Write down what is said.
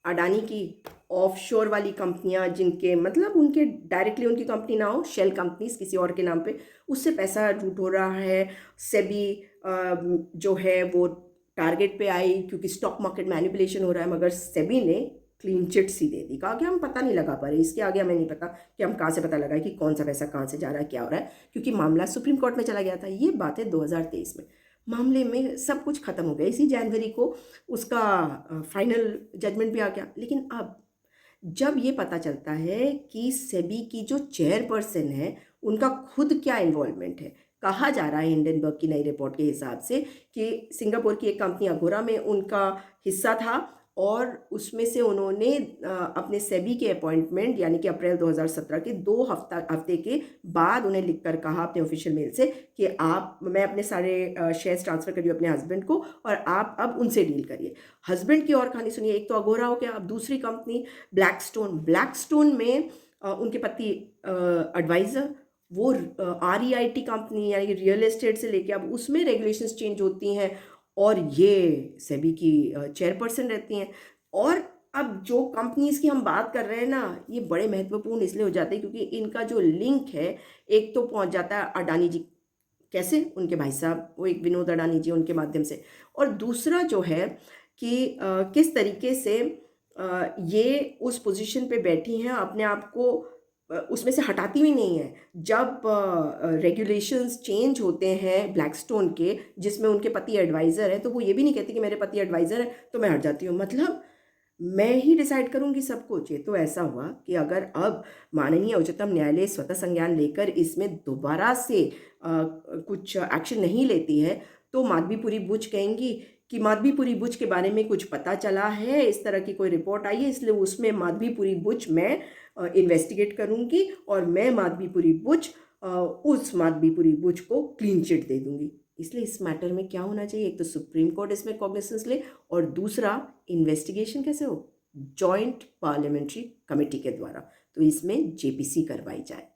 अडानी की ऑफशोर वाली कंपनियां, जिनके मतलब उनके डायरेक्टली उनकी कंपनी ना हो, शेल कंपनीज किसी और के नाम पे, उससे पैसा लूट हो रहा है। सेबी जो है वो टारगेट पे आई क्योंकि स्टॉक मार्केट मैनिपुलेशन हो रहा है, मगर सेबी ने क्लीन चिट सी दे दी, कहा कि हम पता नहीं लगा पा रहे, इसके आगे हमें नहीं पता कि हम कहाँ से पता लगाए कि कौन सा पैसा कहाँ से जा रहा है, क्या हो रहा है, क्योंकि मामला सुप्रीम कोर्ट में चला गया था। ये बात है 2023 में। मामले में सब कुछ खत्म हो गया, इसी जनवरी को उसका फाइनल जजमेंट भी आ गया। लेकिन अब जब ये पता चलता है कि सेबी की जो चेयरपर्सन है उनका खुद क्या इन्वॉल्वमेंट है, कहा जा रहा है हिंडनबर्ग की नई रिपोर्ट के हिसाब से कि सिंगापुर की एक कंपनी अगोरा में उनका हिस्सा था, और उसमें से उन्होंने अपने सेबी के अपॉइंटमेंट यानी कि अप्रैल 2017 के 2 हफ्ते के बाद उन्हें लिखकर कहा अपने ऑफिशियल मेल से कि आप, मैं अपने सारे शेयर्स ट्रांसफ़र करिए अपने हस्बैंड को और आप अब उनसे डील करिए। हस्बैंड की और कहानी सुनिए, एक तो अगोरा हो गया, अब दूसरी कंपनी ब्लैकस्टोन में उनके पति एडवाइज़र, वो REIT कंपनी यानी कि रियल एस्टेट से लेके अब उसमें रेगुलेशंस चेंज होती हैं, और ये सेबी की चेयरपर्सन रहती हैं। और अब जो कंपनीज की हम बात कर रहे हैं ना, ये बड़े महत्वपूर्ण इसलिए हो जाते हैं क्योंकि इनका जो लिंक है, एक तो पहुंच जाता है अडानी जी, कैसे, उनके भाई साहब, वो एक विनोद अडानी जी, उनके माध्यम से। और दूसरा जो है कि किस तरीके से ये उस पोजीशन पे बैठी हैं, अपने आप को उसमें से हटाती हुई नहीं है। जब रेगुलेशंस चेंज होते हैं ब्लैकस्टोन के, जिसमें उनके पति एडवाइज़र हैं, तो वो ये भी नहीं कहती कि मेरे पति एडवाइज़र हैं तो मैं हट जाती हूँ, मतलब मैं ही डिसाइड करूंगी सब कुछ। ये तो ऐसा हुआ कि अगर अब माननीय उच्चतम न्यायालय स्वतः संज्ञान लेकर इसमें दोबारा से कुछ एक्शन नहीं लेती है, तो माधवीपुरी बुच कहेंगी कि माधवीपुरी बुच के बारे में कुछ पता चला है, इस तरह की कोई रिपोर्ट आई है, इसलिए उसमें माधवीपुरी बुच मैं इन्वेस्टिगेट करूंगी और मैं माधवीपुरी बुच उस माधवीपुरी बुच को क्लीन चिट दे दूंगी। इसलिए इस मैटर में क्या होना चाहिए, एक तो सुप्रीम कोर्ट इसमें कॉग्निसेंस ले, और दूसरा इन्वेस्टिगेशन कैसे हो, जॉइंट पार्लियामेंट्री कमेटी के द्वारा, तो इसमें JPC करवाई जाए।